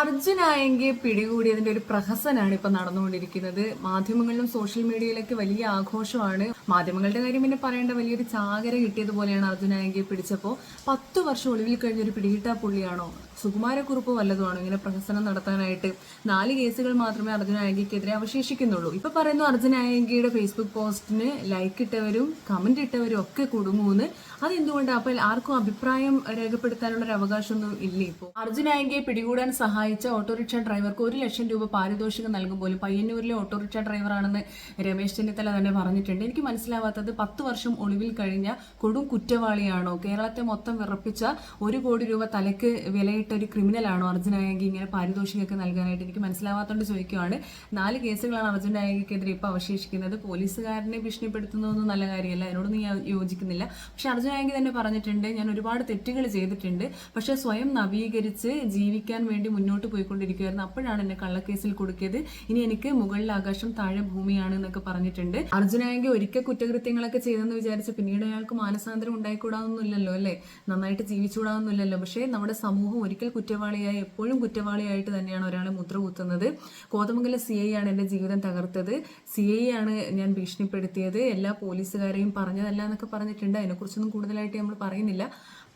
അർജുനായെങ്കിൽ പിടികൂടിയതിന്റെ ഒരു പ്രഹസനാണ് ഇപ്പൊ നടന്നുകൊണ്ടിരിക്കുന്നത്. മാധ്യമങ്ങളിലും സോഷ്യൽ മീഡിയയിലൊക്കെ വലിയ ആഘോഷമാണ്. മാധ്യമങ്ങളുടെ കാര്യം പിന്നെ പറയേണ്ട, വലിയൊരു ചാകര കിട്ടിയതുപോലെയാണ് അർജുനായെങ്കിൽ പിടിച്ചപ്പോ. 10 വർഷം ഒളിവിൽ കഴിഞ്ഞൊരു പിടികിട്ടാ പുള്ളിയാണോ, സുകുമാരക്കുറുപ്പ് വല്ലതുമാണോ ഇങ്ങനെ പ്രഹസനം നടത്താനായിട്ട്? 4 കേസുകൾ മാത്രമേ അർജുനായെങ്കിക്കെതിരെ അവശേഷിക്കുന്നുള്ളൂ. ഇപ്പൊ പറയുന്നു അർജുനായെങ്കിയുടെ ഫേസ്ബുക്ക് പോസ്റ്റിന് ലൈക്ക് ഇട്ടവരും കമന്റ് ഇട്ടവരും ഒക്കെ കുടുങ്ങൂന്ന്. അതെന്തുകൊണ്ടാണ്? അപ്പൊ ആർക്കും അഭിപ്രായം രേഖപ്പെടുത്താനുള്ള ഒരു അവകാശമൊന്നും ഇല്ല. ഇപ്പോൾ അർജുനായെങ്കിയെ പിടികൂടാൻ സഹായിച്ച ഓട്ടോറിക്ഷ ഡ്രൈവർക്ക് 1 ലക്ഷം രൂപ പാരിതോഷികം നൽകും പോലും. പയ്യന്നൂരിലെ ഓട്ടോറിക്ഷ ഡ്രൈവറാണെന്ന് രമേശ് ചെന്നിത്തല തന്നെ പറഞ്ഞിട്ടുണ്ട്. എനിക്ക് മനസ്സിലാവാത്തത്, 10 വർഷം ഒളിവിൽ കഴിഞ്ഞ കൊടും കുറ്റവാളിയാണോ, കേരളത്തെ മൊത്തം വിറപ്പിച്ച 1 കോടി രൂപ തലയ്ക്ക് വിലയിട്ട ഒരു ക്രിമിനലാണോ അർജുനായെങ്കിൽ ഇങ്ങനെ പാരിതോഷികമൊക്കെ നൽകാനായിട്ട്? എനിക്ക് മനസ്സിലാവാത്തോണ്ട് ചോദിക്കുവാണ്. 4 കേസുകളാണ് അർജുനായെങ്കിക്കെതിരെ ഇപ്പൊ അവശേഷിക്കുന്നത്. പോലീസുകാരനെ ഭീഷണിപ്പെടുത്തുന്നതൊന്നും നല്ല കാര്യമല്ല, അതിനോടൊന്നും ഞാൻ യോജിക്കുന്നില്ല. പക്ഷെ അർജുനായെങ്കിൽ തന്നെ പറഞ്ഞിട്ടുണ്ട്, ഞാൻ ഒരുപാട് തെറ്റുകൾ ചെയ്തിട്ടുണ്ട്, പക്ഷെ സ്വയം നവീകരിച്ച് ജീവിക്കാൻ വേണ്ടി മുന്നോട്ട് പോയിക്കൊണ്ടിരിക്കുകയായിരുന്നു. അപ്പോഴാണ് എന്നെ കള്ളക്കേസിൽ കൊടുക്കിയത്. ഇനി എനിക്ക് മുകളിൽ ആകാശം താഴെ ഭൂമിയാണ് എന്നൊക്കെ പറഞ്ഞിട്ടുണ്ട്. അർജുനായെങ്കിൽ ഒരിക്കൽ കുറ്റകൃത്യങ്ങളൊക്കെ ചെയ്തെന്ന് വിചാരിച്ച് പിന്നീട് അയാൾക്ക് മാനസാന്തരം ഉണ്ടായിക്കൂടാവുന്നില്ലല്ലോ അല്ലേ, നന്നായിട്ട് ജീവിച്ചുകൂടാവുന്നില്ലല്ലോ. പക്ഷേ നമ്മുടെ സമൂഹം ഒരിക്കൽ കുറ്റവാളിയായി എപ്പോഴും കുറ്റവാളിയായിട്ട് തന്നെയാണ് ഒരാളെ മുദ്ര കുത്തുന്നത്. കോതമംഗലം CI ആണ് എൻ്റെ ജീവിതം തകർത്തത്, CI ആണ് ഞാൻ ഭീഷണിപ്പെടുത്തിയത്, എല്ലാ പോലീസുകാരെയും പറഞ്ഞതല്ല എന്നൊക്കെ പറഞ്ഞിട്ടുണ്ട്. അതിനെക്കുറിച്ചൊന്നും കൂടുതലായിട്ട് നമ്മൾ പറയുന്നില്ല.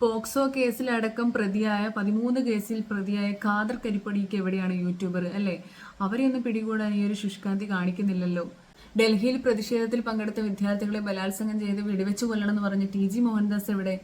പോക്സോ കേസിലടക്കം പ്രതിയായ 13 കേസിൽ പ്രതിയായ ഖാദർ കരിപ്പടിക്ക് എവിടെയാണ് യൂട്യൂബർ അല്ലേ? അവരെയൊന്നും പിടികൂടാൻ ഈ ഒരു ശുഷ്കാന്തി കാണിക്കുന്നില്ലല്ലോ. ഡൽഹിയിൽ പ്രതിഷേധത്തിൽ പങ്കെടുത്ത വിദ്യാർത്ഥികളെ ബലാത്സംഗം ചെയ്ത് വെടിവെച്ച് കൊല്ലണമെന്ന് പറഞ്ഞ് TG മോഹൻദാസ് എവിടെ?